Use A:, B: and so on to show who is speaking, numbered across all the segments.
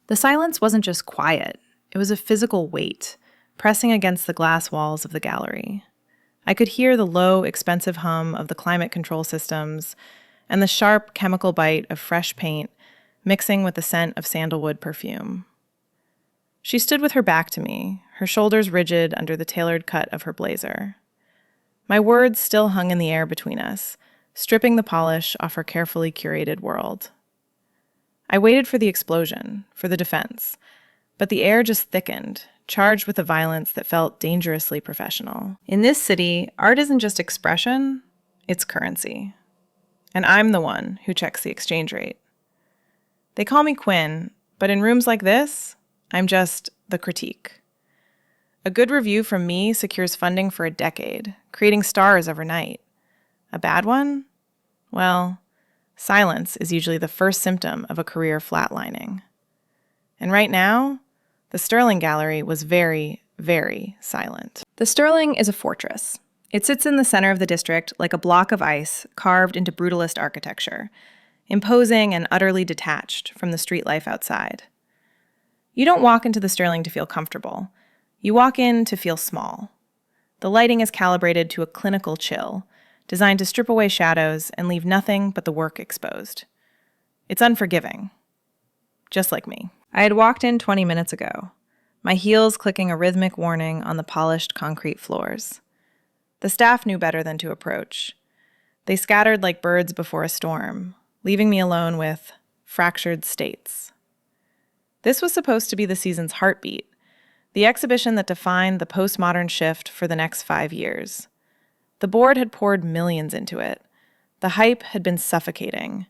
A: The silence wasn't just quiet, it was a physical weight, pressing against the glass walls of the gallery. I could hear the low, expensive hum of the climate control systems and the sharp chemical bite of fresh paint mixing with the scent of sandalwood perfume. She stood with her back to me, her shoulders rigid under the tailored cut of her blazer. My words still hung in the air between us, stripping the polish off her carefully curated world. I waited for the explosion, for the defense, but the air just thickened, charged with a violence that felt dangerously professional. In this city, art isn't just expression, it's currency. And I'm the one who checks the exchange rate. They call me Quinn, but in rooms like this, I'm just the critique. A good review from me secures funding for a decade, creating stars overnight. A bad one? Well, silence is usually the first symptom of a career flatlining. And right now, the Sterling Gallery was very, very silent. The Sterling is a fortress. It sits in the center of the district like a block of ice carved into brutalist architecture, imposing and utterly detached from the street life outside. You don't walk into the Sterling to feel comfortable. You walk in to feel small. The lighting is calibrated to a clinical chill, designed to strip away shadows and leave nothing but the work exposed. It's unforgiving. Just like me. I had walked in 20 minutes ago, my heels clicking a rhythmic warning on the polished concrete floors. The staff knew better than to approach. They scattered like birds before a storm, leaving me alone with fractured states. This was supposed to be the season's heartbeat, the exhibition that defined the postmodern shift for the next 5 years. The board had poured millions into it. The hype had been suffocating.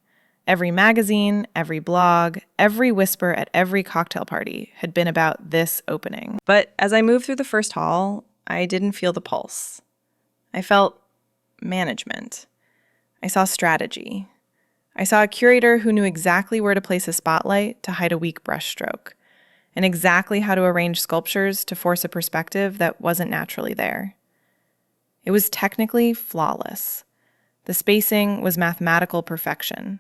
A: Every magazine, every blog, every whisper at every cocktail party had been about this opening. But as I moved through the first hall, I didn't feel the pulse. I felt management. I saw strategy. I saw a curator who knew exactly where to place a spotlight to hide a weak brushstroke, and exactly how to arrange sculptures to force a perspective that wasn't naturally there. It was technically flawless. The spacing was mathematical perfection.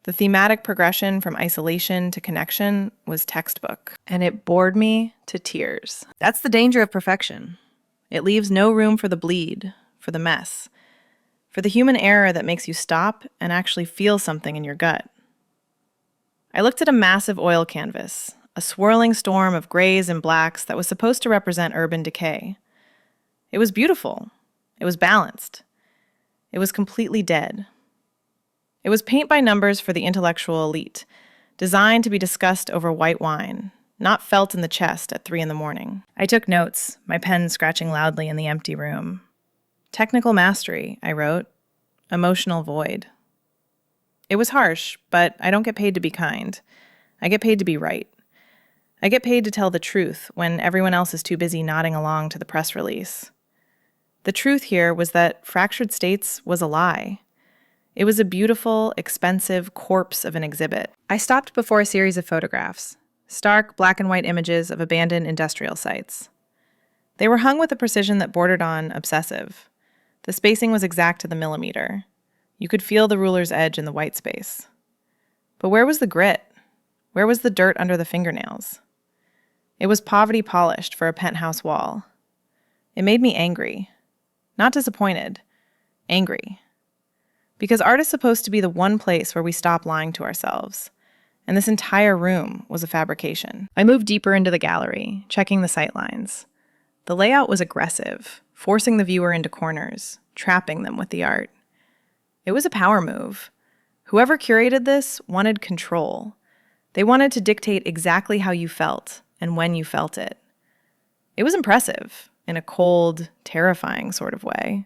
A: The thematic progression from isolation to connection was textbook, and it bored me to tears. That's the danger of perfection. It leaves no room for the bleed, for the mess, for the human error that makes you stop and actually feel something in your gut. I looked at a massive oil canvas, a swirling storm of grays and blacks that was supposed to represent urban decay. It was beautiful. It was balanced. It was completely dead. It was paint by numbers for the intellectual elite, designed to be discussed over white wine, not felt in the chest at 3 a.m. I took notes, my pen scratching loudly in the empty room. Technical mastery, I wrote. Emotional void. It was harsh, but I don't get paid to be kind. I get paid to be right. I get paid to tell the truth when everyone else is too busy nodding along to the press release. The truth here was that Fractured States was a lie. It was a beautiful, expensive corpse of an exhibit. I stopped before a series of photographs, stark black and white images of abandoned industrial sites. They were hung with a precision that bordered on obsessive. The spacing was exact to the millimeter. You could feel the ruler's edge in the white space. But where was the grit? Where was the dirt under the fingernails? It was poverty polished for a penthouse wall. It made me angry. Not disappointed. Angry. Because art is supposed to be the one place where we stop lying to ourselves. And this entire room was a fabrication. I moved deeper into the gallery, checking the sightlines. The layout was aggressive, forcing the viewer into corners, trapping them with the art. It was a power move. Whoever curated this wanted control. They wanted to dictate exactly how you felt and when you felt it. It was impressive, in a cold, terrifying sort of way.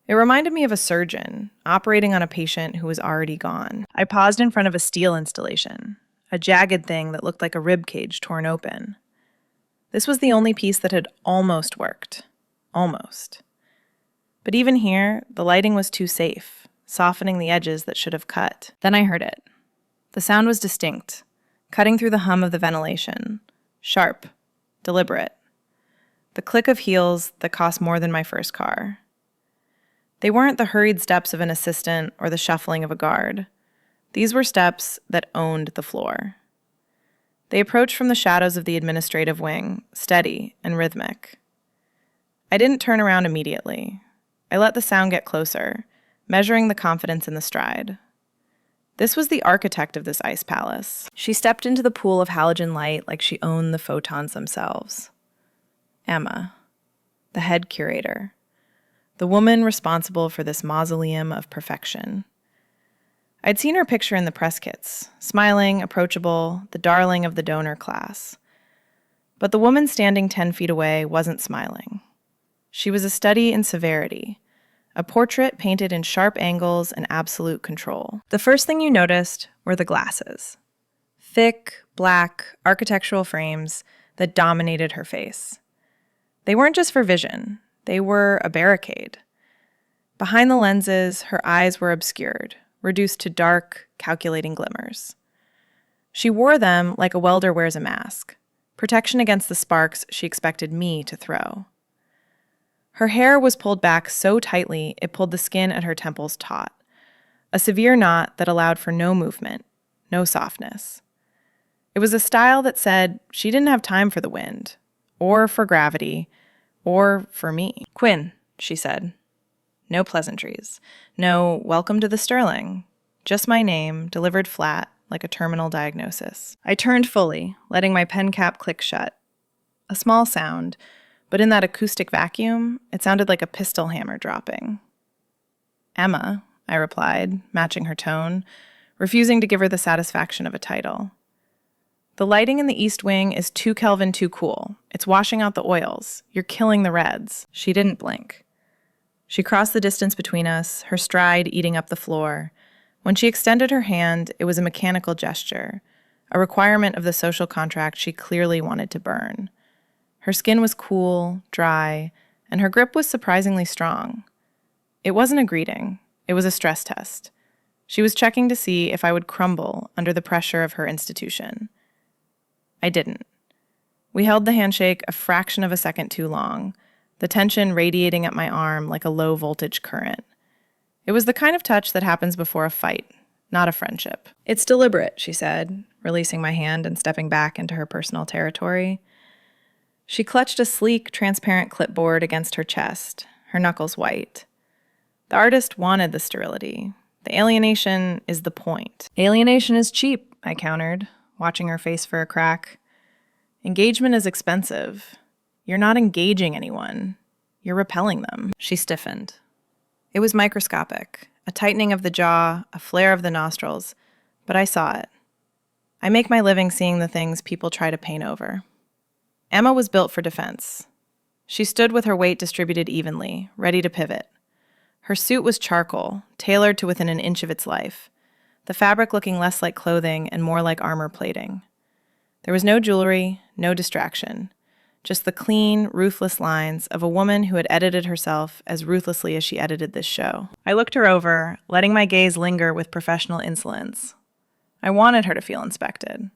A: It reminded me of a surgeon operating on a patient who was already gone. I paused in front of a steel installation, a jagged thing that looked like a rib cage torn open. This was the only piece that had almost worked. Almost. But even here, the lighting was too safe, softening the edges that should have cut. Then I heard it. The sound was distinct, cutting through the hum of the ventilation. Sharp, deliberate. The click of heels that cost more than my first car. They weren't the hurried steps of an assistant or the shuffling of a guard. These were steps that owned the floor. They approached from the shadows of the administrative wing, steady and rhythmic. I didn't turn around immediately. I let the sound get closer, measuring the confidence in the stride. This was the architect of this ice palace. She stepped into the pool of halogen light like she owned the photons themselves. Emma, the head curator, the woman responsible for this mausoleum of perfection. I'd seen her picture in the press kits, smiling, approachable, the darling of the donor class. But the woman standing 10 feet away wasn't smiling. She was a study in severity, a portrait painted in sharp angles and absolute control. The first thing you noticed were the glasses. Thick, black, architectural frames that dominated her face. They weren't just for vision, they were a barricade. Behind the lenses, her eyes were obscured, reduced to dark, calculating glimmers. She wore them like a welder wears a mask, protection against the sparks she expected me to throw. Her hair was pulled back so tightly it pulled the skin at her temples taut, a severe knot that allowed for no movement, no softness. It was a style that said she didn't have time for the wind, or for gravity, or for me. "Quinn," she said. No pleasantries. No "welcome to the Sterling." Just my name, delivered flat, like a terminal diagnosis. I turned fully, letting my pen cap click shut. A small sound, but in that acoustic vacuum, it sounded like a pistol hammer dropping. "Emma," I replied, matching her tone, refusing to give her the satisfaction of a title. "The lighting in the East Wing is 2 Kelvin too cool. It's washing out the oils. You're killing the reds." She didn't blink. She crossed the distance between us, her stride eating up the floor. When she extended her hand, it was a mechanical gesture, a requirement of the social contract she clearly wanted to burn. Her skin was cool, dry, and her grip was surprisingly strong. It wasn't a greeting. It was a stress test. She was checking to see if I would crumble under the pressure of her institution. I didn't. We held the handshake a fraction of a second too long, the tension radiating at my arm like a low-voltage current. It was the kind of touch that happens before a fight, not a friendship. "It's deliberate," she said, releasing my hand and stepping back into her personal territory. She clutched a sleek, transparent clipboard against her chest, her knuckles white. The artist wanted the sterility. The alienation is the point. "Alienation is cheap," I countered, watching her face for a crack. "Engagement is expensive. You're not engaging anyone. You're repelling them." She stiffened. It was microscopic, a tightening of the jaw, a flare of the nostrils, but I saw it. I make my living seeing the things people try to paint over. Emma was built for defense. She stood with her weight distributed evenly, ready to pivot. Her suit was charcoal, tailored to within an inch of its life, the fabric looking less like clothing and more like armor plating. There was no jewelry, no distraction, just the clean, ruthless lines of a woman who had edited herself as ruthlessly as she edited this show. I looked her over, letting my gaze linger with professional insolence. I wanted her to feel inspected.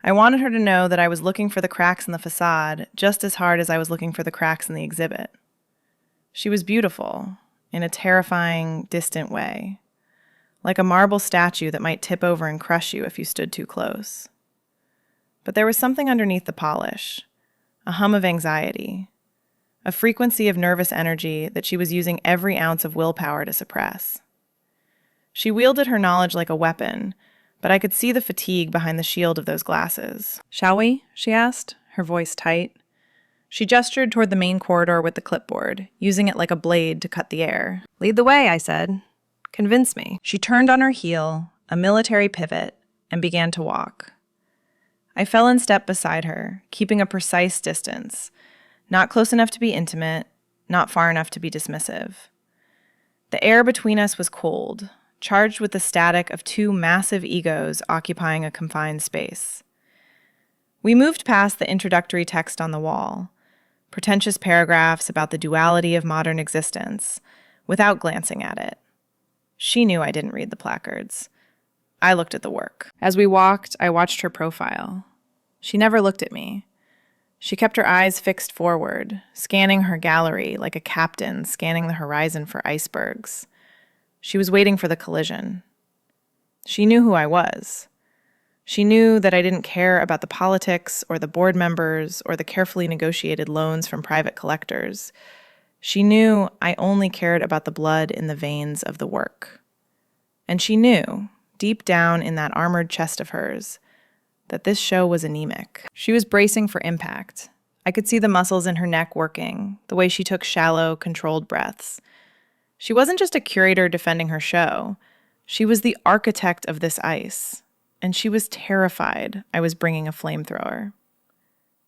A: I wanted her to know that I was looking for the cracks in the facade just as hard as I was looking for the cracks in the exhibit. She was beautiful, in a terrifying, distant way, like a marble statue that might tip over and crush you if you stood too close. But there was something underneath the polish, a hum of anxiety, a frequency of nervous energy that she was using every ounce of willpower to suppress. She wielded her knowledge like a weapon, but I could see the fatigue behind the shield of those glasses. "Shall we?" she asked, her voice tight. She gestured toward the main corridor with the clipboard, using it like a blade to cut the air. "Lead the way," I said. "Convince me." She turned on her heel, a military pivot, and began to walk. I fell in step beside her, keeping a precise distance, not close enough to be intimate, not far enough to be dismissive. The air between us was cold, charged with the static of 2 massive egos occupying a confined space. We moved past the introductory text on the wall, pretentious paragraphs about the duality of modern existence, without glancing at it. She knew I didn't read the placards. I looked at the work. As we walked, I watched her profile. She never looked at me. She kept her eyes fixed forward, scanning her gallery like a captain scanning the horizon for icebergs. She was waiting for the collision. She knew who I was. She knew that I didn't care about the politics or the board members or the carefully negotiated loans from private collectors. She knew I only cared about the blood in the veins of the work. And she knew, deep down in that armored chest of hers, that this show was anemic. She was bracing for impact. I could see the muscles in her neck working, the way she took shallow, controlled breaths. She wasn't just a curator defending her show. She was the architect of this ice. And she was terrified I was bringing a flamethrower.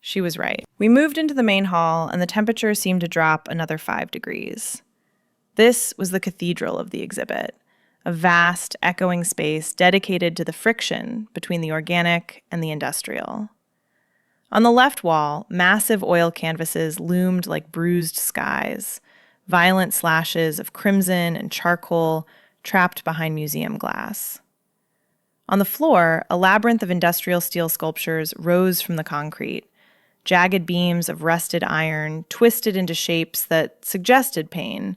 A: She was right. We moved into the main hall, and the temperature seemed to drop another 5 degrees. This was the cathedral of the exhibit, a vast, echoing space dedicated to the friction between the organic and the industrial. On the left wall, massive oil canvases loomed like bruised skies, violent slashes of crimson and charcoal trapped behind museum glass. On the floor, a labyrinth of industrial steel sculptures rose from the concrete, jagged beams of rusted iron twisted into shapes that suggested pain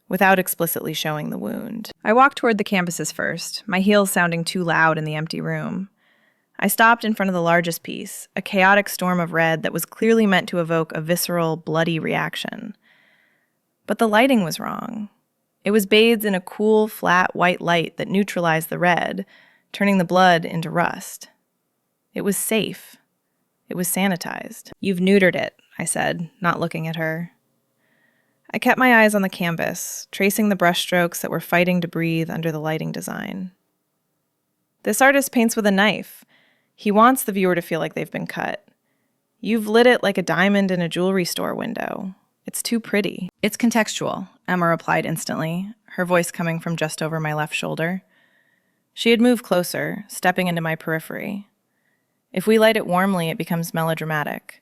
A: without explicitly showing the wound. I walked toward the canvases first, my heels sounding too loud in the empty room. I stopped in front of the largest piece, a chaotic storm of red that was clearly meant to evoke a visceral, bloody reaction. But the lighting was wrong. It was bathed in a cool, flat white light that neutralized the red, turning the blood into rust. It was safe. It was sanitized. "You've neutered it," I said, not looking at her. I kept my eyes on the canvas, tracing the brushstrokes that were fighting to breathe under the lighting design. This artist paints with a knife. He wants the viewer to feel like they've been cut. You've lit it like a diamond in a jewelry store window. It's too pretty. "It's contextual," Emma replied instantly, her voice coming from just over my left shoulder. She had moved closer, stepping into my periphery. If we light it warmly, it becomes melodramatic.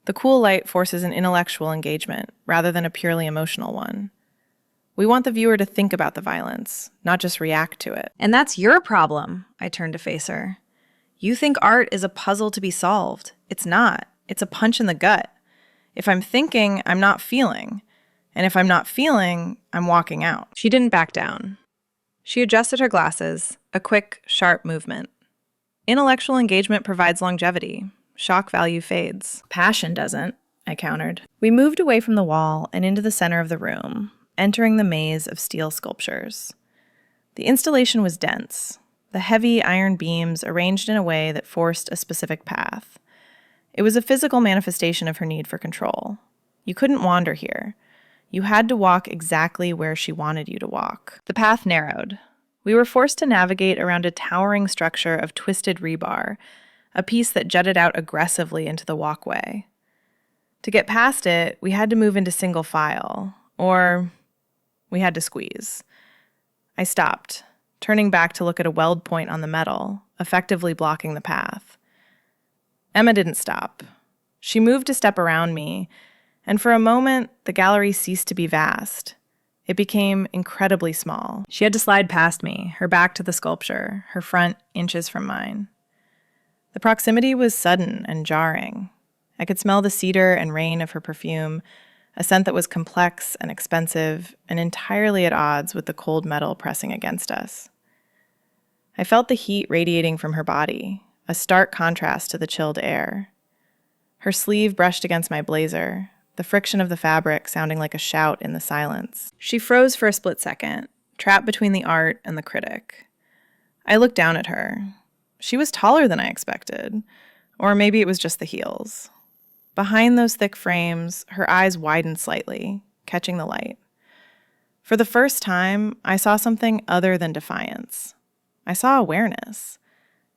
A: The cool light forces an intellectual engagement, rather than a purely emotional one. We want the viewer to think about the violence, not just react to it. "And that's your problem," I turned to face her. "You think art is a puzzle to be solved. It's not. It's a punch in the gut. If I'm thinking, I'm not feeling. And if I'm not feeling, I'm walking out." She didn't back down. She adjusted her glasses, a quick, sharp movement. Intellectual engagement provides longevity. Shock value fades. Passion doesn't, I countered. We moved away from the wall and into the center of the room, entering the maze of steel sculptures. The installation was dense, the heavy iron beams arranged in a way that forced a specific path. It was a physical manifestation of her need for control. You couldn't wander here. You had to walk exactly where she wanted you to walk. The path narrowed. We were forced to navigate around a towering structure of twisted rebar, a piece that jutted out aggressively into the walkway. To get past it, we had to move into single file, or we had to squeeze. I stopped, turning back to look at a weld point on the metal, effectively blocking the path. Emma didn't stop. She moved a step around me, and for a moment, the gallery ceased to be vast. It became incredibly small. She had to slide past me, her back to the sculpture, her front inches from mine. The proximity was sudden and jarring. I could smell the cedar and rain of her perfume, a scent that was complex and expensive and entirely at odds with the cold metal pressing against us. I felt the heat radiating from her body, a stark contrast to the chilled air. Her sleeve brushed against my blazer, the friction of the fabric sounding like a shout in the silence. She froze for a split second, trapped between the art and the critic. I looked down at her. She was taller than I expected, or maybe it was just the heels. Behind those thick frames, her eyes widened slightly, catching the light. For the first time, I saw something other than defiance. I saw awareness.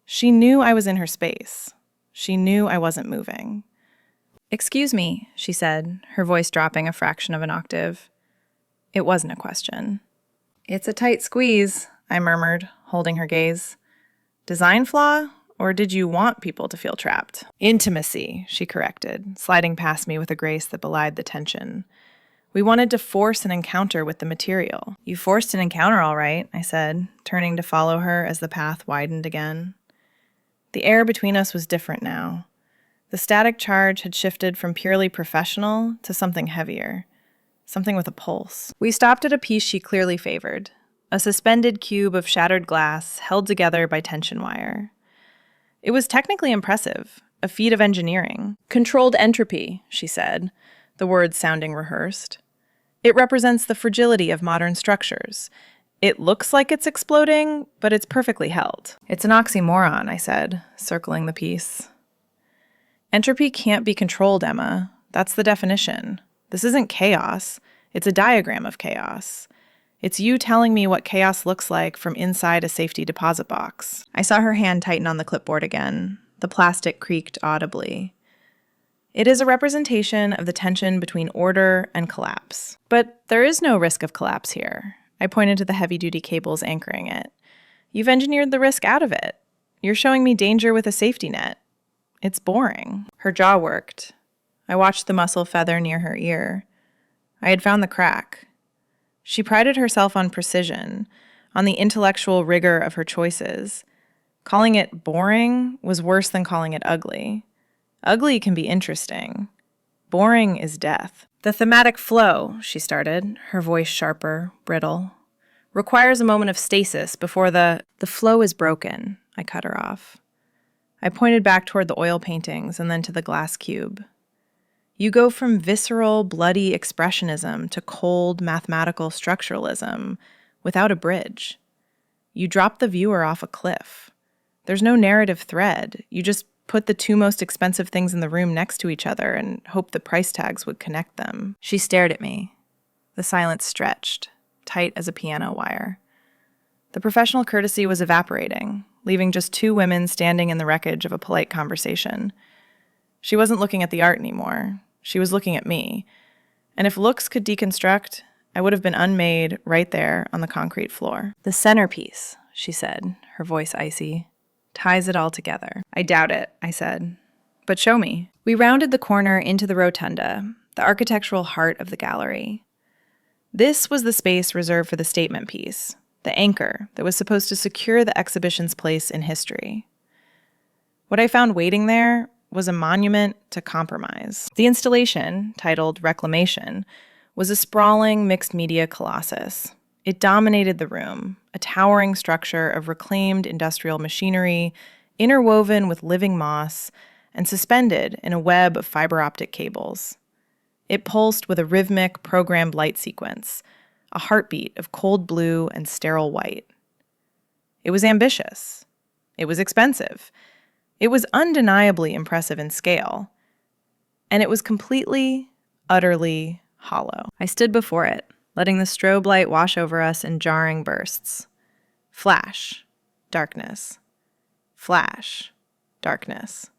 A: She knew I was in her space. She knew I wasn't moving. "Excuse me," she said, her voice dropping a fraction of an octave. It wasn't a question. "It's a tight squeeze," I murmured, holding her gaze. "Design flaw, or did you want people to feel trapped?" "Intimacy," she corrected, sliding past me with a grace that belied the tension. "We wanted to force an encounter with the material." "You forced an encounter, all right," I said, turning to follow her as the path widened again. The air between us was different now. The static charge had shifted from purely professional to something heavier, something with a pulse. We stopped at a piece she clearly favored, a suspended cube of shattered glass held together by tension wire. It was technically impressive, a feat of engineering. Controlled entropy, she said, the words sounding rehearsed. It represents the fragility of modern structures. It looks like it's exploding, but it's perfectly held. It's an oxymoron, I said, circling the piece. Entropy can't be controlled, Emma. That's the definition. This isn't chaos. It's a diagram of chaos. It's you telling me what chaos looks like from inside a safety deposit box. I saw her hand tighten on the clipboard again. The plastic creaked audibly. It is a representation of the tension between order and collapse. But there is no risk of collapse here. I pointed to the heavy-duty cables anchoring it. You've engineered the risk out of it. You're showing me danger with a safety net. It's boring. Her jaw worked. I watched the muscle feather near her ear. I had found the crack. She prided herself on precision, on the intellectual rigor of her choices. Calling it boring was worse than calling it ugly. Ugly can be interesting. Boring is death. The thematic flow, she started, her voice sharper, brittle, requires a moment of stasis before the flow is broken. I cut her off. I pointed back toward the oil paintings and then to the glass cube. You go from visceral, bloody expressionism to cold, mathematical structuralism without a bridge. You drop the viewer off a cliff. There's no narrative thread. You just put the two most expensive things in the room next to each other and hope the price tags would connect them. She stared at me. The silence stretched, tight as a piano wire. The professional courtesy was evaporating, leaving just two women standing in the wreckage of a polite conversation. She wasn't looking at the art anymore. She was looking at me. And if looks could deconstruct, I would have been unmade right there on the concrete floor. The centerpiece, she said, her voice icy, ties it all together. I doubt it, I said. But show me. We rounded the corner into the rotunda, the architectural heart of the gallery. This was the space reserved for the statement piece, the anchor that was supposed to secure the exhibition's place in history. What I found waiting there was a monument to compromise. The installation, titled Reclamation, was a sprawling mixed-media colossus. It dominated the room, a towering structure of reclaimed industrial machinery, interwoven with living moss, and suspended in a web of fiber optic cables. It pulsed with a rhythmic, programmed light sequence, a heartbeat of cold blue and sterile white. It was ambitious. It was expensive. It was undeniably impressive in scale. And it was completely, utterly hollow. I stood before it, letting the strobe light wash over us in jarring bursts. Flash, darkness. Flash, darkness.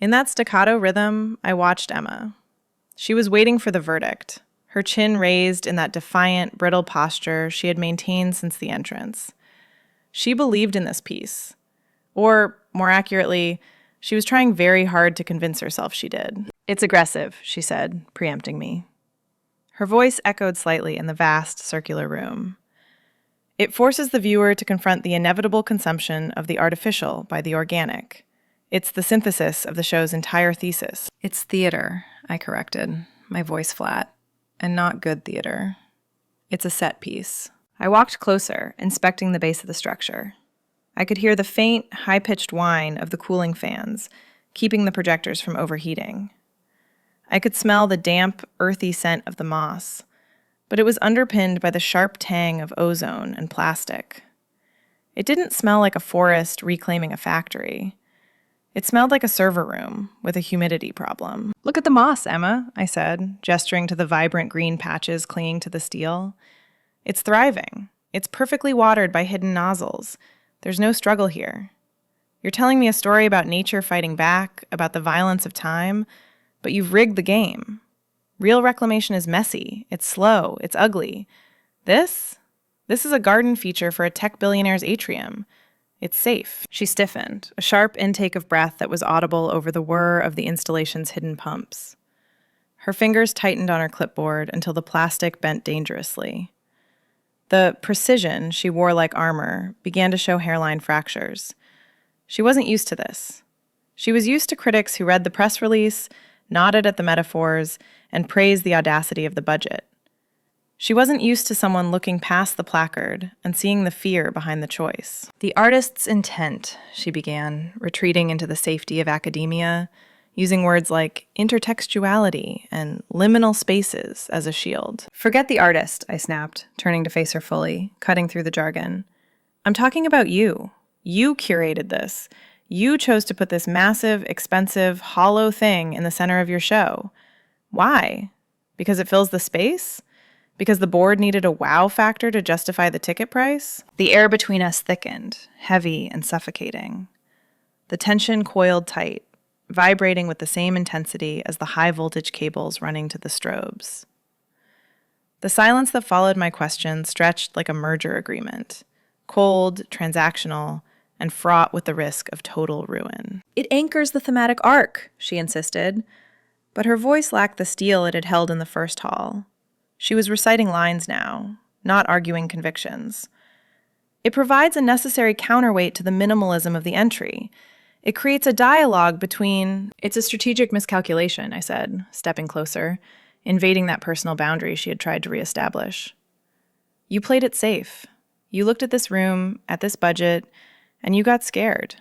A: In that staccato rhythm, I watched Emma. She was waiting for the verdict, her chin raised in that defiant, brittle posture she had maintained since the entrance. She believed in this piece. Or, more accurately, she was trying very hard to convince herself she did. It's aggressive, she said, preempting me. Her voice echoed slightly in the vast, circular room. It forces the viewer to confront the inevitable consumption of the artificial by the organic. It's the synthesis of the show's entire thesis. It's theater, I corrected, my voice flat, and not good theater. It's a set piece. I walked closer, inspecting the base of the structure. I could hear the faint, high-pitched whine of the cooling fans, keeping the projectors from overheating. I could smell the damp, earthy scent of the moss, but it was underpinned by the sharp tang of ozone and plastic. It didn't smell like a forest reclaiming a factory. It smelled like a server room with a humidity problem. Look at the moss, Emma, I said, gesturing to the vibrant green patches clinging to the steel. It's thriving. It's perfectly watered by hidden nozzles. There's no struggle here. You're telling me a story about nature fighting back, about the violence of time, but you've rigged the game. Real reclamation is messy, it's slow, it's ugly. This is a garden feature for a tech billionaire's atrium. It's safe. She stiffened, a sharp intake of breath that was audible over the whir of the installation's hidden pumps. Her fingers tightened on her clipboard until the plastic bent dangerously. The precision she wore like armor began to show hairline fractures. She wasn't used to this. She was used to critics who read the press release, nodded at the metaphors, and praised the audacity of the budget. She wasn't used to someone looking past the placard and seeing the fear behind the choice. "The artist's intent," she began, retreating into the safety of academia, using words like intertextuality and liminal spaces as a shield. "Forget the artist," I snapped, turning to face her fully, cutting through the jargon. "I'm talking about you. You curated this. You chose to put this massive, expensive, hollow thing in the center of your show. Why? Because it fills the space? Because the board needed a wow factor to justify the ticket price?" The air between us thickened, heavy and suffocating. The tension coiled tight, vibrating with the same intensity as the high-voltage cables running to the strobes. The silence that followed my question stretched like a merger agreement, cold, transactional, and fraught with the risk of total ruin. "It anchors the thematic arc," she insisted, but her voice lacked the steel it had held in the first hall. She was reciting lines now, not arguing convictions. "It provides a necessary counterweight to the minimalism of the entry. It creates a dialogue between—" "It's a strategic miscalculation," I said, stepping closer, invading that personal boundary she had tried to reestablish. "You played it safe. You looked at this room, at this budget, and you got scared.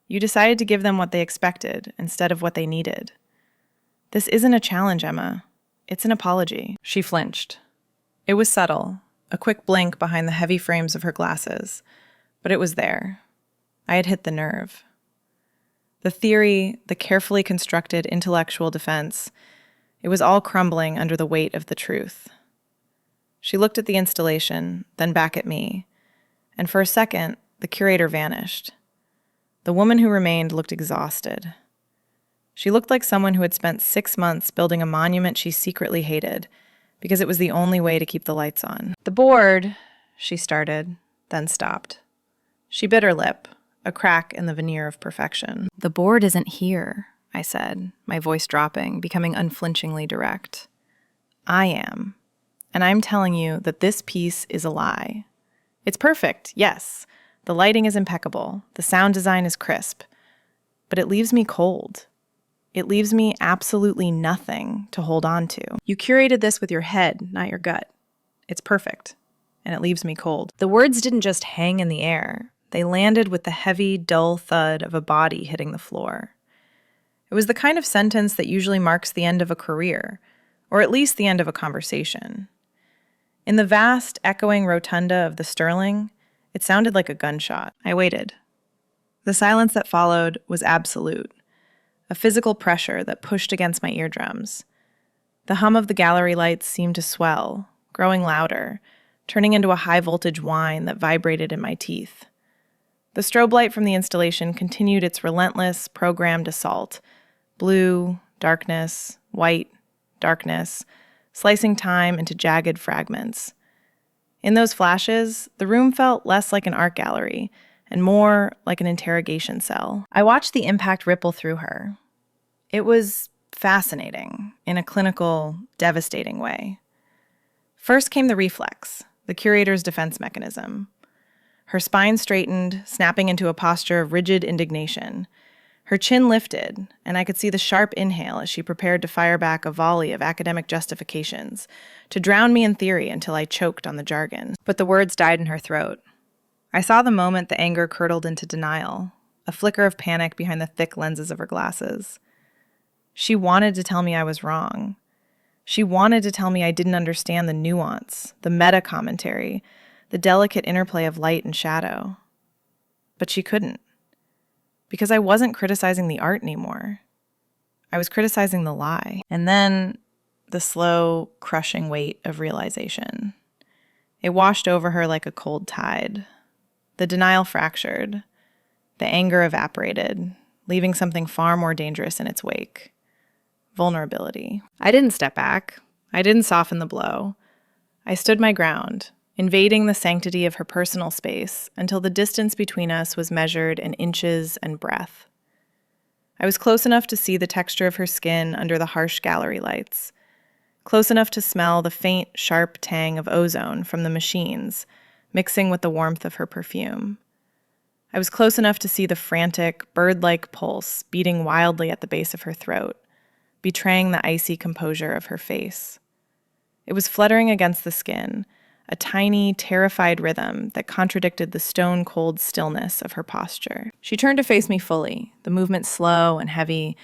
A: You decided to give them what they expected instead of what they needed. This isn't a challenge, Emma. It's an apology." She flinched. It was subtle, a quick blink behind the heavy frames of her glasses, but it was there. I had hit the nerve. The theory, the carefully constructed intellectual defense, it was all crumbling under the weight of the truth. She looked at the installation, then back at me, and for a second, the curator vanished. The woman who remained looked exhausted. She looked like someone who had spent 6 months building a monument she secretly hated, because it was the only way to keep the lights on. "The board," she started, then stopped. She bit her lip, a crack in the veneer of perfection. "The board isn't here," I said, my voice dropping, becoming unflinchingly direct. "I am. And I'm telling you that this piece is a lie. It's perfect, yes. The lighting is impeccable. The sound design is crisp. But it leaves me cold. It leaves me absolutely nothing to hold on to. You curated this with your head, not your gut. It's perfect. And it leaves me cold." The words didn't just hang in the air. They landed with the heavy, dull thud of a body hitting the floor. It was the kind of sentence that usually marks the end of a career, or at least the end of a conversation. In the vast, echoing rotunda of the Sterling, it sounded like a gunshot. I waited. The silence that followed was absolute, a physical pressure that pushed against my eardrums. The hum of the gallery lights seemed to swell, growing louder, turning into a high-voltage whine that vibrated in my teeth. The strobe light from the installation continued its relentless, programmed assault. Blue, darkness, white, darkness, slicing time into jagged fragments. In those flashes, the room felt less like an art gallery and more like an interrogation cell. I watched the impact ripple through her. It was fascinating, in a clinical, devastating way. First came the reflex, the curator's defense mechanism. Her spine straightened, snapping into a posture of rigid indignation. Her chin lifted, and I could see the sharp inhale as she prepared to fire back a volley of academic justifications, to drown me in theory until I choked on the jargon. But the words died in her throat. I saw the moment the anger curdled into denial, a flicker of panic behind the thick lenses of her glasses. She wanted to tell me I was wrong. She wanted to tell me I didn't understand the nuance, the meta-commentary, the delicate interplay of light and shadow. But she couldn't. Because I wasn't criticizing the art anymore. I was criticizing the lie. And then the slow, crushing weight of realization. It washed over her like a cold tide. The denial fractured. The anger evaporated, leaving something far more dangerous in its wake. Vulnerability. I didn't step back. I didn't soften the blow. I stood my ground, invading the sanctity of her personal space until the distance between us was measured in inches and breath. I was close enough to see the texture of her skin under the harsh gallery lights, close enough to smell the faint, sharp tang of ozone from the machines, mixing with the warmth of her perfume. I was close enough to see the frantic, bird-like pulse beating wildly at the base of her throat, betraying the icy composure of her face. It was fluttering against the skin, a tiny, terrified rhythm that contradicted the stone-cold stillness of her posture. She turned to face me fully, the movement slow and heavy,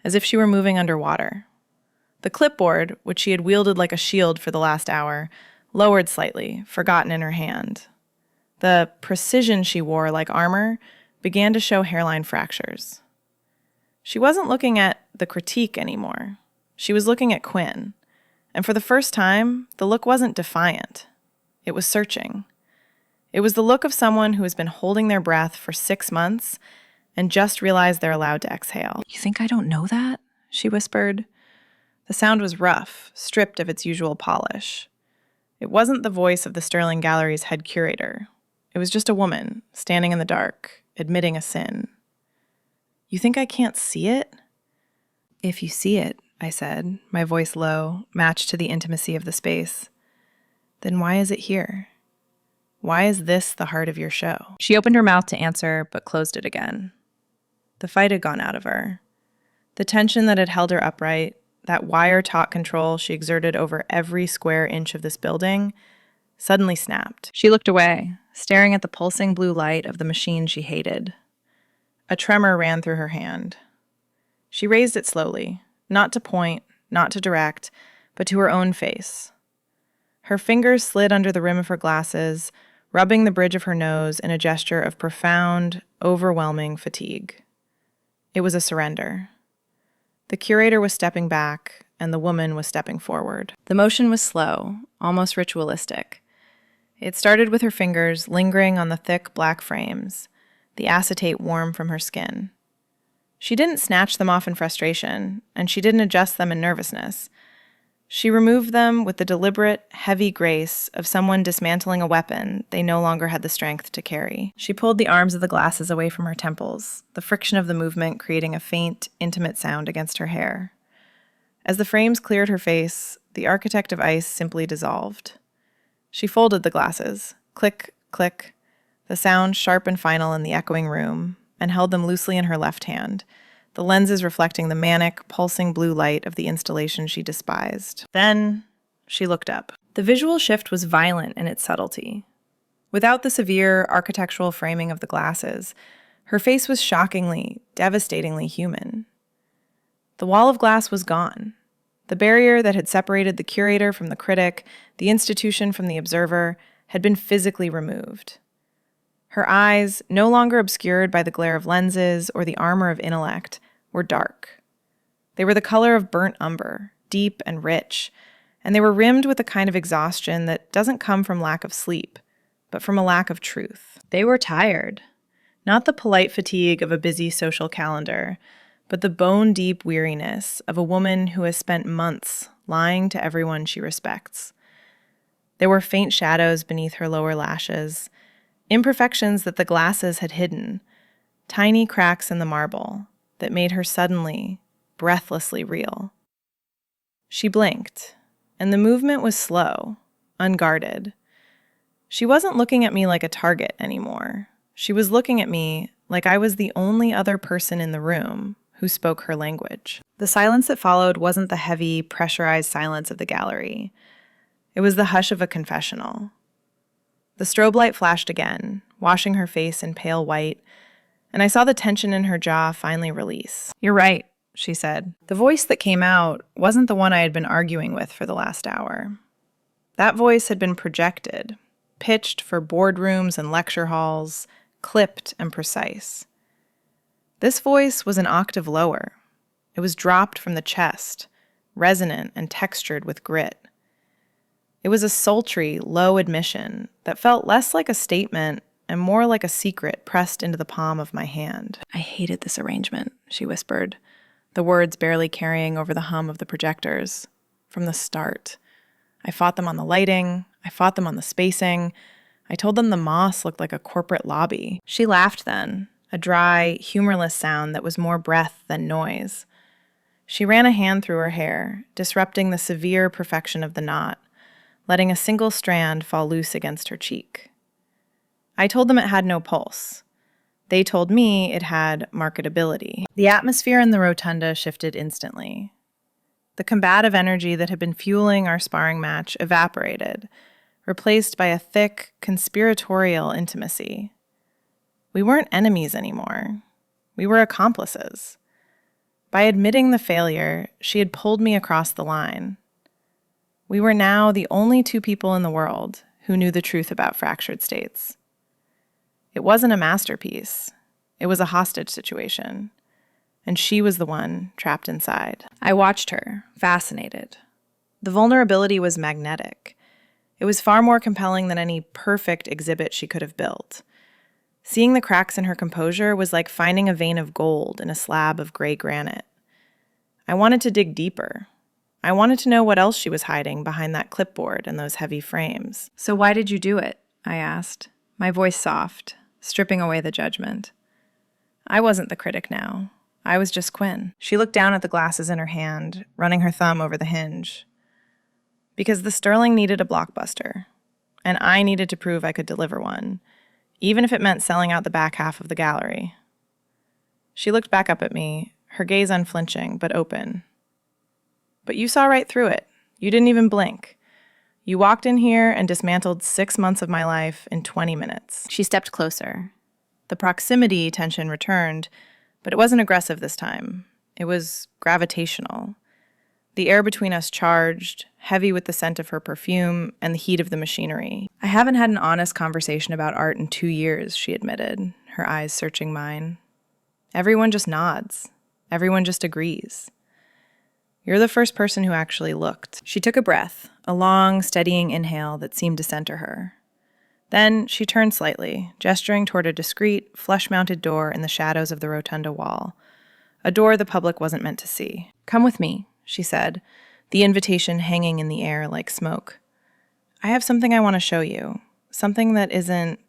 A: as if she were moving underwater. The clipboard, which she had wielded like a shield for the last hour, lowered slightly, forgotten in her hand. The precision she wore like armor began to show hairline fractures. She wasn't looking at the critique anymore. She was looking at Quinn. And for the first time, the look wasn't defiant. It was searching. It was the look of someone who has been holding their breath for 6 months and just realized they're allowed to exhale. "You think I don't know that?" she whispered. The sound was rough, stripped of its usual polish. It wasn't the voice of the Sterling Gallery's head curator. It was just a woman, standing in the dark, admitting a sin. "You think I can't see it?" "If you see it," I said, my voice low, matched to the intimacy of the space, "then why is it here? Why is this the heart of your show?" She opened her mouth to answer, but closed it again. The fight had gone out of her. The tension that had held her upright, that wire-taut control she exerted over every square inch of this building, suddenly snapped. She looked away, staring at the pulsing blue light of the machine she hated. A tremor ran through her hand. She raised it slowly, not to point, not to direct, but to her own face. Her fingers slid under the rim of her glasses, rubbing the bridge of her nose in a gesture of profound, overwhelming fatigue. It was a surrender. The curator was stepping back, and the woman was stepping forward. The motion was slow, almost ritualistic. It started with her fingers lingering on the thick black frames, the acetate warm from her skin. She didn't snatch them off in frustration, and she didn't adjust them in nervousness. She removed them with the deliberate, heavy grace of someone dismantling a weapon they no longer had the strength to carry. She pulled the arms of the glasses away from her temples, the friction of the movement creating a faint, intimate sound against her hair. As the frames cleared her face, the architect of ice simply dissolved. She folded the glasses, click, click, the sound sharp and final in the echoing room, and held them loosely in her left hand, the lenses reflecting the manic, pulsing blue light of the installation she despised. Then she looked up. The visual shift was violent in its subtlety. Without the severe architectural framing of the glasses, her face was shockingly, devastatingly human. The wall of glass was gone. The barrier that had separated the curator from the critic, the institution from the observer, had been physically removed. Her eyes, no longer obscured by the glare of lenses or the armor of intellect, were dark. They were the color of burnt umber, deep and rich, and they were rimmed with a kind of exhaustion that doesn't come from lack of sleep, but from a lack of truth. They were tired. Not the polite fatigue of a busy social calendar, but the bone-deep weariness of a woman who has spent months lying to everyone she respects. There were faint shadows beneath her lower lashes, imperfections that the glasses had hidden, tiny cracks in the marble that made her suddenly, breathlessly real. She blinked, and the movement was slow, unguarded. She wasn't looking at me like a target anymore. She was looking at me like I was the only other person in the room who spoke her language. The silence that followed wasn't the heavy, pressurized silence of the gallery. It was the hush of a confessional. The strobe light flashed again, washing her face in pale white, and I saw the tension in her jaw finally release. "You're right," she said. The voice that came out wasn't the one I had been arguing with for the last hour. That voice had been projected, pitched for boardrooms and lecture halls, clipped and precise. This voice was an octave lower. It was dropped from the chest, resonant and textured with grit. It was a sultry, low admission that felt less like a statement and more like a secret pressed into the palm of my hand. "I hated this arrangement," she whispered, the words barely carrying over the hum of the projectors. "From the start. I fought them on the lighting. I fought them on the spacing. I told them the moss looked like a corporate lobby." She laughed then, a dry, humorless sound that was more breath than noise. She ran a hand through her hair, disrupting the severe perfection of the knot, letting a single strand fall loose against her cheek. I told them it had no pulse. They told me it had marketability. The atmosphere in the rotunda shifted instantly. The combative energy that had been fueling our sparring match evaporated, replaced by a thick, conspiratorial intimacy. We weren't enemies anymore. We were accomplices. By admitting the failure, she had pulled me across the line. We were now the only two people in the world who knew the truth about fractured states. It wasn't a masterpiece. It was a hostage situation. And she was the one trapped inside. I watched her, fascinated. The vulnerability was magnetic. It was far more compelling than any perfect exhibit she could have built. Seeing the cracks in her composure was like finding a vein of gold in a slab of gray granite. I wanted to dig deeper. I wanted to know what else she was hiding behind that clipboard and those heavy frames. "So why did you do it?" I asked, my voice soft, stripping away the judgment. I wasn't the critic now. I was just Quinn. She looked down at the glasses in her hand, running her thumb over the hinge. Because the Sterling needed a blockbuster, and I needed to prove I could deliver one, even if it meant selling out the back half of the gallery. She looked back up at me, her gaze unflinching but open. "But you saw right through it. You didn't even blink. You walked in here and dismantled 6 months of my life in 20 minutes. She stepped closer. The proximity tension returned, but it wasn't aggressive this time. It was gravitational. The air between us charged, heavy with the scent of her perfume and the heat of the machinery. "I haven't had an honest conversation about art in 2 years, she admitted, her eyes searching mine. Everyone just nods. Everyone just agrees. You're the first person who actually looked." She took a breath, a long, steadying inhale that seemed to center her. Then she turned slightly, gesturing toward a discreet, flush-mounted door in the shadows of the rotunda wall, a door the public wasn't meant to see. "Come with me," she said, the invitation hanging in the air like smoke. "I have something I want to show you, something that isn't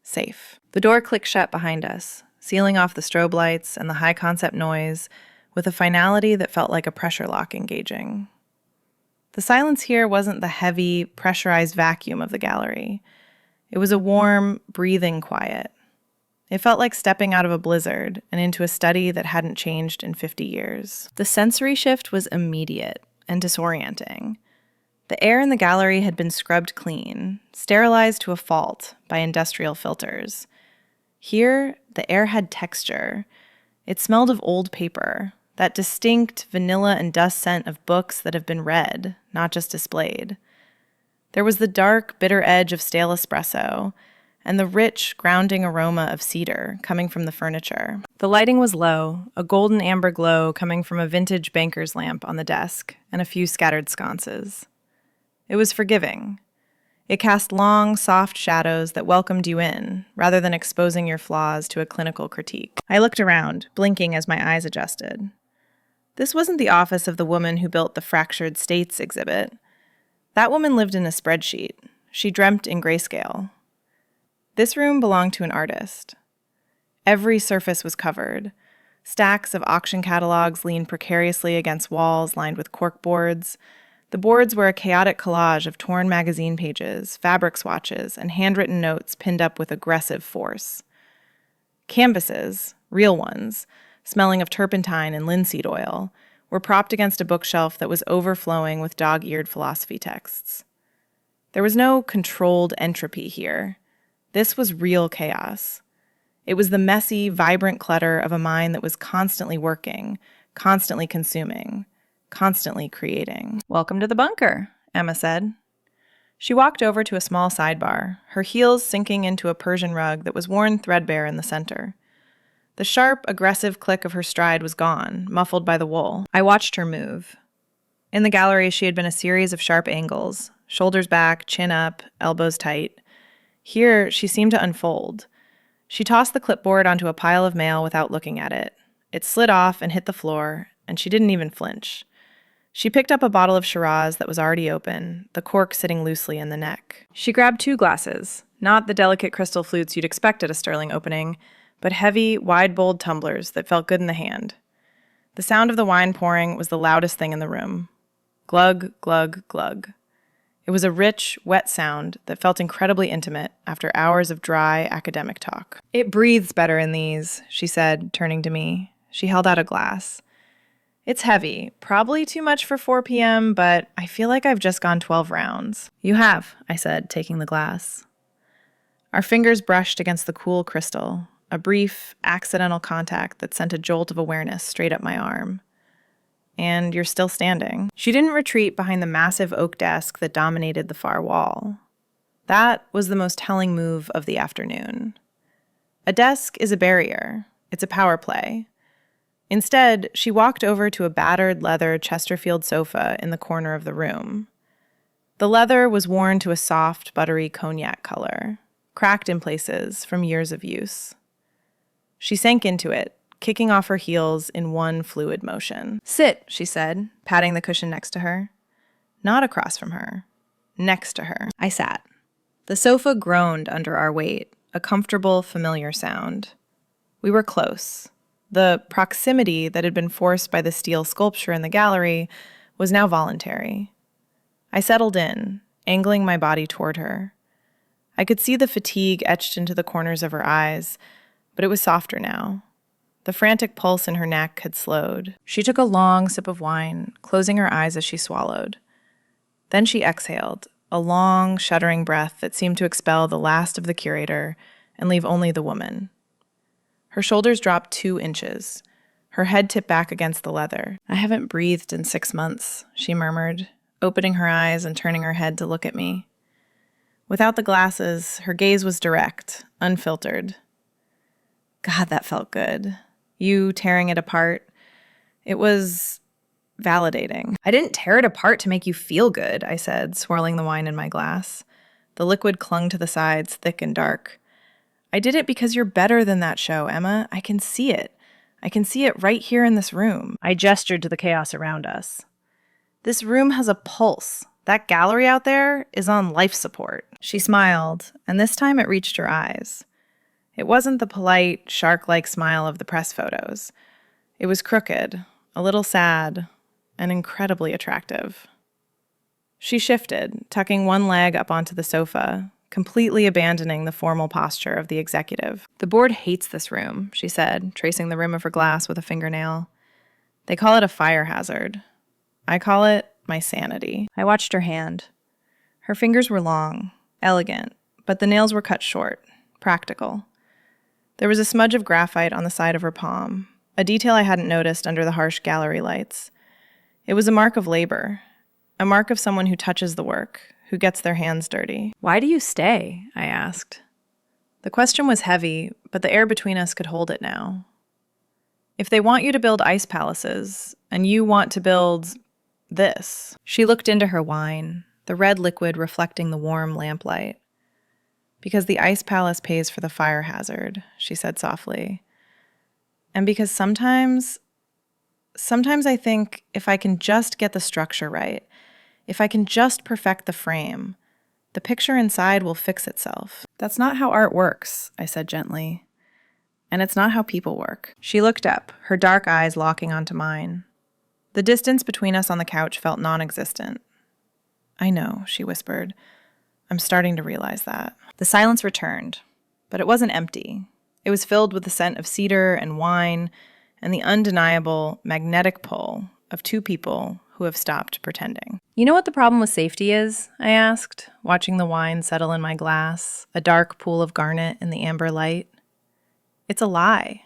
A: safe." The door clicked shut behind us, sealing off the strobe lights and the high-concept noise with a finality that felt like a pressure lock engaging. The silence here wasn't the heavy, pressurized vacuum of the gallery. It was a warm, breathing quiet. It felt like stepping out of a blizzard and into a study that hadn't changed in 50 years. The sensory shift was immediate and disorienting. The air in the gallery had been scrubbed clean, sterilized to a fault by industrial filters. Here, the air had texture. It smelled of old paper, that distinct vanilla and dust scent of books that have been read, not just displayed. There was the dark, bitter edge of stale espresso, and the rich, grounding aroma of cedar coming from the furniture. The lighting was low, a golden amber glow coming from a vintage banker's lamp on the desk and a few scattered sconces. It was forgiving. It cast long, soft shadows that welcomed you in, rather than exposing your flaws to a clinical critique. I looked around, blinking as my eyes adjusted. This wasn't the office of the woman who built the Fractured States exhibit. That woman lived in a spreadsheet. She dreamt in grayscale. This room belonged to an artist. Every surface was covered. Stacks of auction catalogs leaned precariously against walls lined with corkboards. The boards were a chaotic collage of torn magazine pages, fabric swatches, and handwritten notes pinned up with aggressive force. Canvases, real ones, smelling of turpentine and linseed oil, were propped against a bookshelf that was overflowing with dog-eared philosophy texts. There was no controlled entropy here. This was real chaos. It was the messy, vibrant clutter of a mind that was constantly working, constantly consuming, constantly creating. "Welcome to the bunker," Emma said. She walked over to a small sidebar, her heels sinking into a Persian rug that was worn threadbare in the center. The sharp, aggressive click of her stride was gone, muffled by the wool. I watched her move. In the gallery, she had been a series of sharp angles, shoulders back, chin up, elbows tight. Here, she seemed to unfold. She tossed the clipboard onto a pile of mail without looking at it. It slid off and hit the floor, and she didn't even flinch. She picked up a bottle of Shiraz that was already open, the cork sitting loosely in the neck. She grabbed 2 glasses, not the delicate crystal flutes you'd expect at a Sterling opening, but heavy, wide-bowled tumblers that felt good in the hand. The sound of the wine pouring was the loudest thing in the room. Glug, glug, glug. It was a rich, wet sound that felt incredibly intimate after hours of dry, academic talk. "It breathes better in these," she said, turning to me. She held out a glass. It's heavy, probably too much for 4 p.m., but I feel like I've just gone 12 rounds. You have, I said, taking the glass. Our fingers brushed against the cool crystal, a brief, accidental contact that sent a jolt of awareness straight up my arm. And you're still standing. She didn't retreat behind the massive oak desk that dominated the far wall. That was the most telling move of the afternoon. A desk is a barrier. It's a power play. Instead, she walked over to a battered leather Chesterfield sofa in the corner of the room. The leather was worn to a soft, buttery cognac color, cracked in places from years of use. She sank into it, kicking off her heels in one fluid motion. "Sit," she said, patting the cushion next to her. Not across from her. Next to her. I sat. The sofa groaned under our weight, a comfortable, familiar sound. We were close. The proximity that had been forced by the steel sculpture in the gallery was now voluntary. I settled in, angling my body toward her. I could see the fatigue etched into the corners of her eyes, but it was softer now. The frantic pulse in her neck had slowed. She took a long sip of wine, closing her eyes as she swallowed. Then she exhaled, a long, shuddering breath that seemed to expel the last of the curator and leave only the woman. Her shoulders dropped 2 inches. Her head tipped back against the leather. "I haven't breathed in 6 months," she murmured, opening her eyes and turning her head to look at me. Without the glasses, her gaze was direct, unfiltered. God, that felt good. You tearing it apart. It was validating. "I didn't tear it apart to make you feel good," I said, swirling the wine in my glass. The liquid clung to the sides, thick and dark. "I did it because you're better than that show, Emma. I can see it. I can see it right here in this room." I gestured to the chaos around us. "This room has a pulse. That gallery out there is on life support." She smiled, and this time it reached her eyes. It wasn't the polite, shark-like smile of the press photos. It was crooked, a little sad, and incredibly attractive. She shifted, tucking one leg up onto the sofa, completely abandoning the formal posture of the executive. "The board hates this room," she said, tracing the rim of her glass with a fingernail. "They call it a fire hazard. I call it my sanity." I watched her hand. Her fingers were long, elegant, but the nails were cut short, practical. There was a smudge of graphite on the side of her palm, a detail I hadn't noticed under the harsh gallery lights. It was a mark of labor, a mark of someone who touches the work, who gets their hands dirty. "Why do you stay?" I asked. The question was heavy, but the air between us could hold it now. "If they want you to build ice palaces, and you want to build this." She looked into her wine, the red liquid reflecting the warm lamplight. "Because the ice palace pays for the fire hazard," she said softly. "And because sometimes I think if I can just get the structure right, if I can just perfect the frame, the picture inside will fix itself." "That's not how art works," I said gently. "And it's not how people work." She looked up, her dark eyes locking onto mine. The distance between us on the couch felt non-existent. "I know," she whispered. "I'm starting to realize that." The silence returned, but it wasn't empty. It was filled with the scent of cedar and wine and the undeniable magnetic pull of 2 people who have stopped pretending. "You know what the problem with safety is?" I asked, watching the wine settle in my glass, a dark pool of garnet in the amber light. "It's a lie.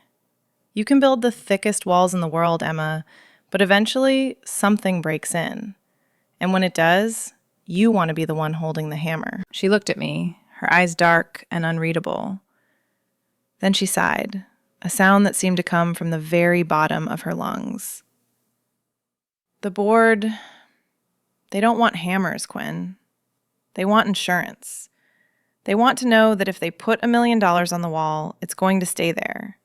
A: You can build the thickest walls in the world, Emma, but eventually something breaks in. And when it does, you want to be the one holding the hammer." She looked at me, her eyes dark and unreadable. Then she sighed, a sound that seemed to come from the very bottom of her lungs. "The board, they don't want hammers, Quinn. They want insurance. They want to know that if they put $1 million on the wall, it's going to stay there.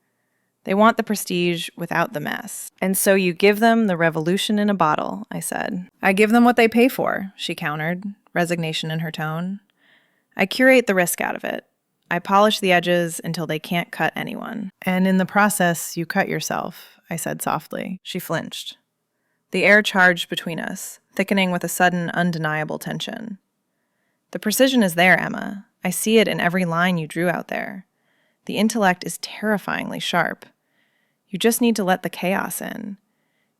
A: They want the prestige without the mess. And so you give them the revolution in a bottle," I said. "I give them what they pay for," she countered, resignation in her tone. "I curate the risk out of it. I polish the edges until they can't cut anyone. And in the process, you cut yourself," I said softly. She flinched. The air charged between us, thickening with a sudden, undeniable tension. "The precision is there, Emma. I see it in every line you drew out there. The intellect is terrifyingly sharp. You just need to let the chaos in.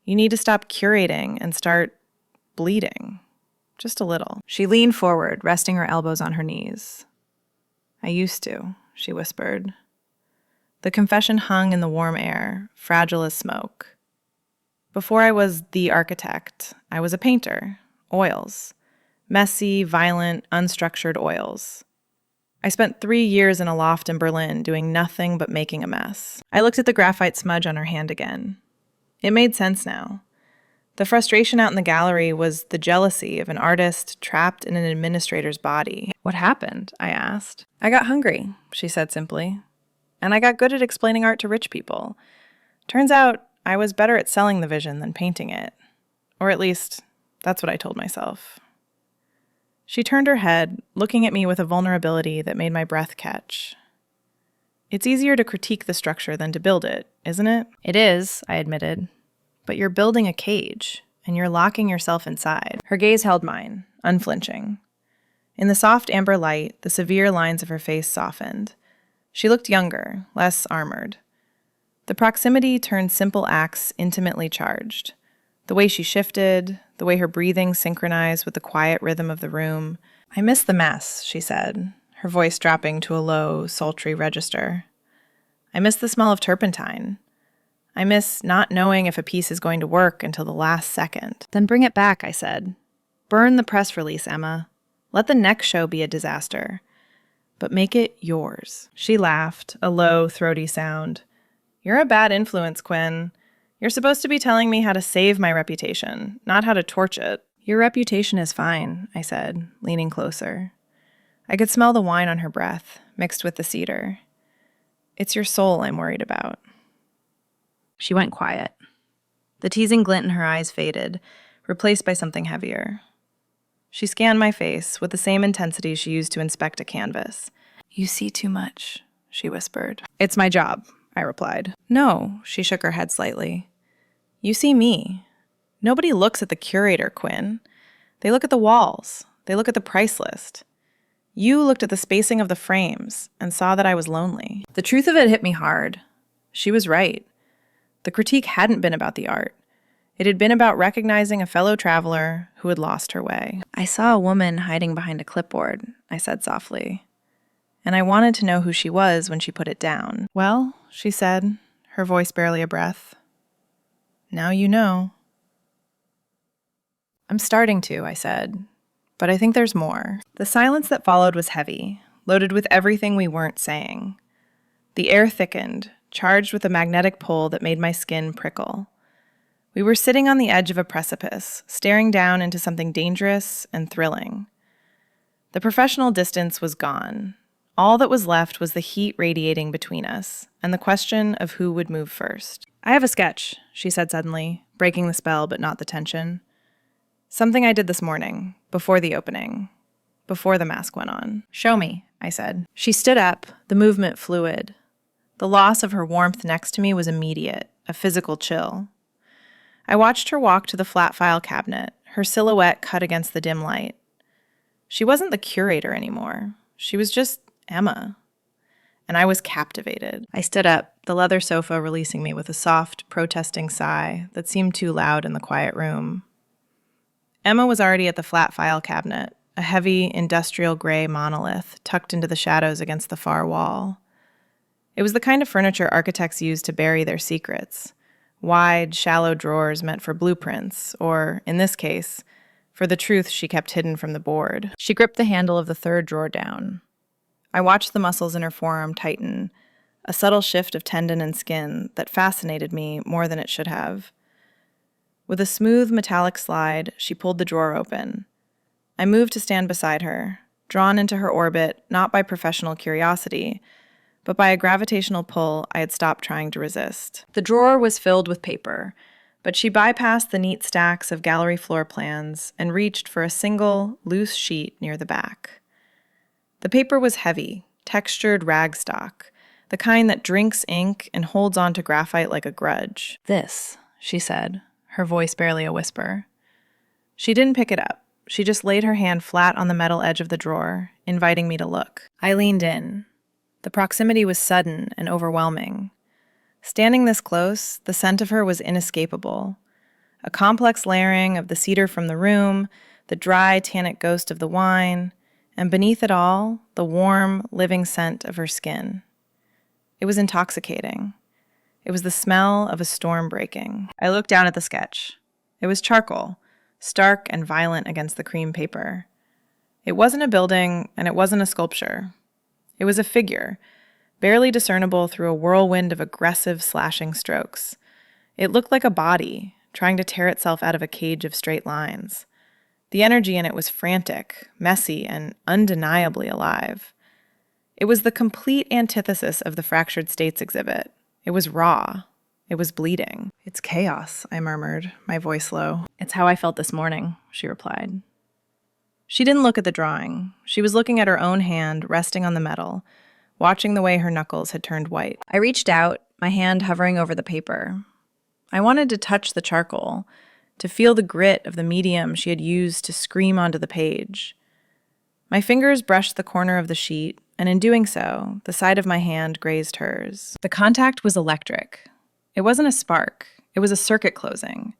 A: You need to stop curating and start bleeding. Just a little.
B: She leaned forward, resting her elbows on her knees. I used to, she whispered.
A: The confession hung in the warm air, fragile as smoke. Before I was the architect, I was a painter. Oils. Messy, violent, unstructured oils. I spent 3 years in a loft in Berlin doing nothing but making a mess. I looked at the graphite smudge on her hand again. It made sense now. The frustration out in the gallery was the jealousy of an artist trapped in an administrator's body.
B: What happened? I asked.
A: I got hungry, she said simply. And I got good at explaining art to rich people. Turns out I was better at selling the vision than painting it. Or at least, that's what I told myself. She turned her head, looking at me with a vulnerability that made my breath catch. It's easier to critique the structure than to build it, isn't it?
B: It is, I admitted.
A: But you're building a cage, and you're locking yourself inside. Her gaze held mine, unflinching. In the soft amber light, the severe lines of her face softened. She looked younger, less armored. The proximity turned simple acts intimately charged. The way she shifted, the way her breathing synchronized with the quiet rhythm of the room. I miss the mess, she said, her voice dropping to a low, sultry register. I miss the smell of turpentine. I miss not knowing if a piece is going to work until the last second.
B: Then bring it back, I said.
A: Burn the press release, Emma. Let the next show be a disaster. But make it yours. She laughed, a low, throaty sound. You're a bad influence, Quinn. You're supposed to be telling me how to save my reputation, not how to torch it. Your reputation is fine, I said, leaning closer. I could smell the wine on her breath, mixed with the cedar. It's your soul I'm worried about.
B: She went quiet.
A: The teasing glint in her eyes faded, replaced by something heavier. She scanned my face with the same intensity she used to inspect a canvas. You see too much, she whispered. It's my job, I replied. No, she shook her head slightly. You see me. Nobody looks at the curator, Quinn. They look at the walls. They look at the price list. You looked at the spacing of the frames and saw that I was lonely. The truth of it hit me hard. She was right. The critique hadn't been about the art. It had been about recognizing a fellow traveler who had lost her way. I saw a woman hiding behind a clipboard, I said softly. And I wanted to know who she was when she put it down. Well, she said, her voice barely a breath. Now you know. I'm starting to, I said. But I think there's more. The silence that followed was heavy, loaded with everything we weren't saying. The air thickened, charged with a magnetic pull that made my skin prickle. We were sitting on the edge of a precipice, staring down into something dangerous and thrilling. The professional distance was gone. All that was left was the heat radiating between us, and the question of who would move first. I have a sketch, she said suddenly, breaking the spell but not the tension. Something I did this morning, before the opening, before the mask went on. Show me, I said. She stood up, the movement fluid. The loss of her warmth next to me was immediate, a physical chill. I watched her walk to the flat file cabinet, her silhouette cut against the dim light. She wasn't the curator anymore. She was just Emma. And I was captivated. I stood up, the leather sofa releasing me with a soft, protesting sigh that seemed too loud in the quiet room. Emma was already at the flat file cabinet, a heavy, industrial gray monolith tucked into the shadows against the far wall. It was the kind of furniture architects use to bury their secrets. Wide, shallow drawers meant for blueprints, or, in this case, for the truth she kept hidden from the board. She gripped the handle of the third drawer down. I watched the muscles in her forearm tighten, a subtle shift of tendon and skin that fascinated me more than it should have. With a smooth, metallic slide, she pulled the drawer open. I moved to stand beside her, drawn into her orbit not by professional curiosity, but by a gravitational pull I had stopped trying to resist. The drawer was filled with paper, but she bypassed the neat stacks of gallery floor plans and reached for a single, loose sheet near the back. The paper was heavy, textured ragstock, the kind that drinks ink and holds on to graphite like a grudge. This, she said, her voice barely a whisper. She didn't pick it up. She just laid her hand flat on the metal edge of the drawer, inviting me to look. I leaned in. The proximity was sudden and overwhelming. Standing this close, the scent of her was inescapable. A complex layering of the cedar from the room, the dry, tannic ghost of the wine, and beneath it all, the warm, living scent of her skin. It was intoxicating. It was the smell of a storm breaking. I looked down at the sketch. It was charcoal, stark and violent against the cream paper. It wasn't a building, and it wasn't a sculpture. It was a figure, barely discernible through a whirlwind of aggressive, slashing strokes. It looked like a body, trying to tear itself out of a cage of straight lines. The energy in it was frantic, messy, and undeniably alive. It was the complete antithesis of the Fractured States exhibit. It was raw. It was bleeding. "It's chaos," I murmured, my voice low. "It's how I felt this morning," she replied. She didn't look at the drawing. She was looking at her own hand resting on the metal, watching the way her knuckles had turned white. I reached out, my hand hovering over the paper. I wanted to touch the charcoal, to feel the grit of the medium she had used to scream onto the page. My fingers brushed the corner of the sheet, and in doing so, the side of my hand grazed hers. The contact was electric. It wasn't a spark. It was a circuit closing.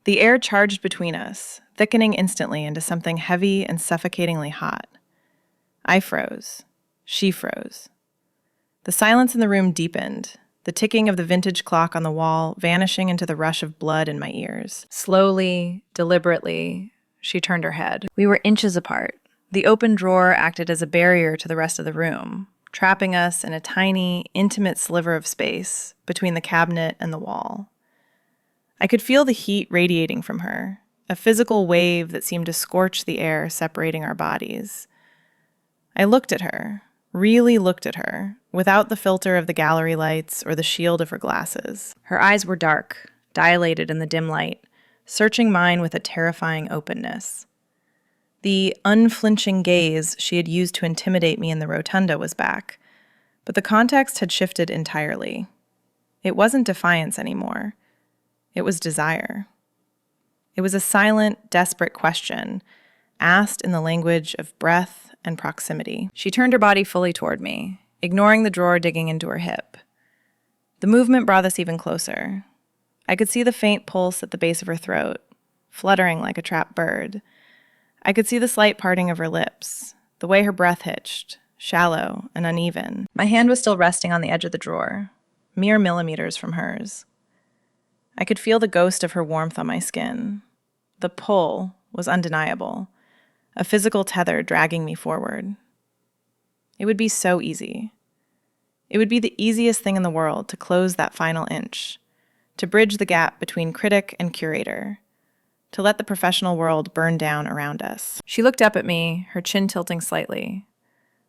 A: The air charged between us, thickening instantly into something heavy and suffocatingly hot. I froze. She froze. The silence in the room deepened, the ticking of the vintage clock on the wall vanishing into the rush of blood in my ears. Slowly, deliberately, she turned her head. We were inches apart. The open drawer acted as a barrier to the rest of the room, trapping us in a tiny, intimate sliver of space between the cabinet and the wall. I could feel the heat radiating from her, a physical wave that seemed to scorch the air separating our bodies. I looked at her, really looked at her, without the filter of the gallery lights or the shield of her glasses. Her eyes were dark, dilated in the dim light, searching mine with a terrifying openness. The unflinching gaze she had used to intimidate me in the rotunda was back, but the context had shifted entirely. It wasn't defiance anymore. It was desire. It was a silent, desperate question, asked in the language of breath and proximity. She turned her body fully toward me, ignoring the drawer digging into her hip. The movement brought us even closer. I could see the faint pulse at the base of her throat, fluttering like a trapped bird. I could see the slight parting of her lips, the way her breath hitched, shallow and uneven. My hand was still resting on the edge of the drawer, mere millimeters from hers. I could feel the ghost of her warmth on my skin. The pull was undeniable, a physical tether dragging me forward. It would be so easy. It would be the easiest thing in the world to close that final inch, to bridge the gap between critic and curator, to let the professional world burn down around us. She looked up at me, her chin tilting slightly.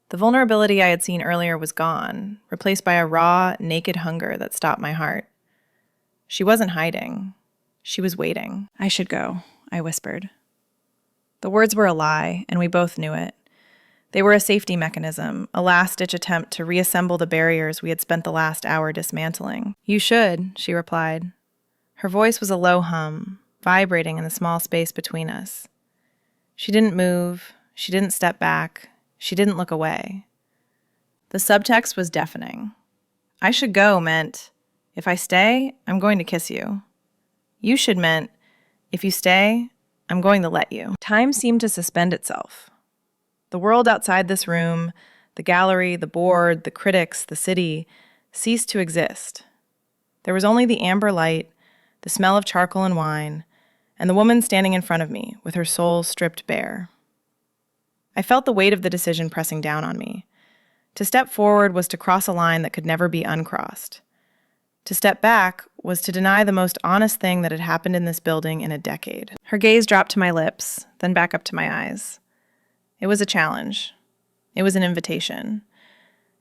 A: The vulnerability I had seen earlier was gone, replaced by a raw, naked hunger that stopped my heart. She wasn't hiding. She was waiting. "I should go," I whispered. The words were a lie, and we both knew it. They were a safety mechanism, a last-ditch attempt to reassemble the barriers we had spent the last hour dismantling. "You should," she replied. Her voice was a low hum, vibrating in the small space between us. She didn't move. She didn't step back. She didn't look away. The subtext was deafening. "I should go" meant, "If I stay, I'm going to kiss you." "You should" meant, "If you stay, I'm going to let you." Time seemed to suspend itself. The world outside this room, the gallery, the board, the critics, the city, ceased to exist. There was only the amber light, the smell of charcoal and wine, and the woman standing in front of me with her soul stripped bare. I felt the weight of the decision pressing down on me. To step forward was to cross a line that could never be uncrossed. To step back was to deny the most honest thing that had happened in this building in a decade. Her gaze dropped to my lips, then back up to my eyes. It was a challenge. It was an invitation.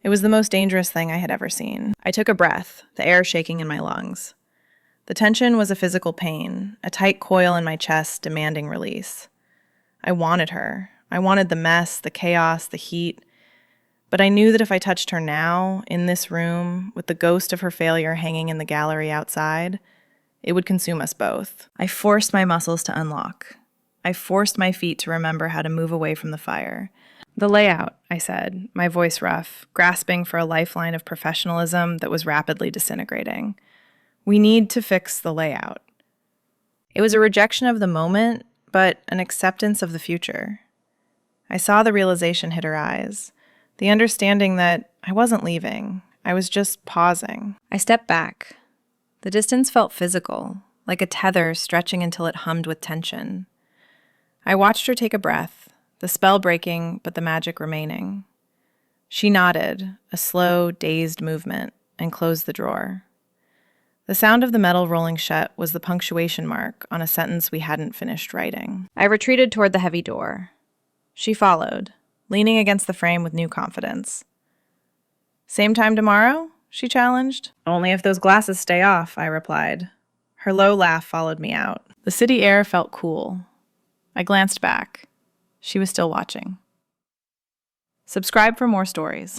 A: It was the most dangerous thing I had ever seen. I took a breath, the air shaking in my lungs. The tension was a physical pain, a tight coil in my chest demanding release. I wanted her. I wanted the mess, the chaos, the heat. But I knew that if I touched her now, in this room, with the ghost of her failure hanging in the gallery outside, it would consume us both. I forced my muscles to unlock. I forced my feet to remember how to move away from the fire. "The layout," I said, my voice rough, grasping for a lifeline of professionalism that was rapidly disintegrating. "We need to fix the layout." It was a rejection of the moment, but an acceptance of the future. I saw the realization hit her eyes, the understanding that I wasn't leaving. I was just pausing. I stepped back. The distance felt physical, like a tether stretching until it hummed with tension. I watched her take a breath, the spell breaking, but the magic remaining. She nodded, a slow, dazed movement, and closed the drawer. The sound of the metal rolling shut was the punctuation mark on a sentence we hadn't finished writing. I retreated toward the heavy door. She followed, leaning against the frame with new confidence. "Same time tomorrow?" she challenged. "Only if those glasses stay off," I replied. Her low laugh followed me out. The city air felt cool. I glanced back. She was still watching. Subscribe for more stories.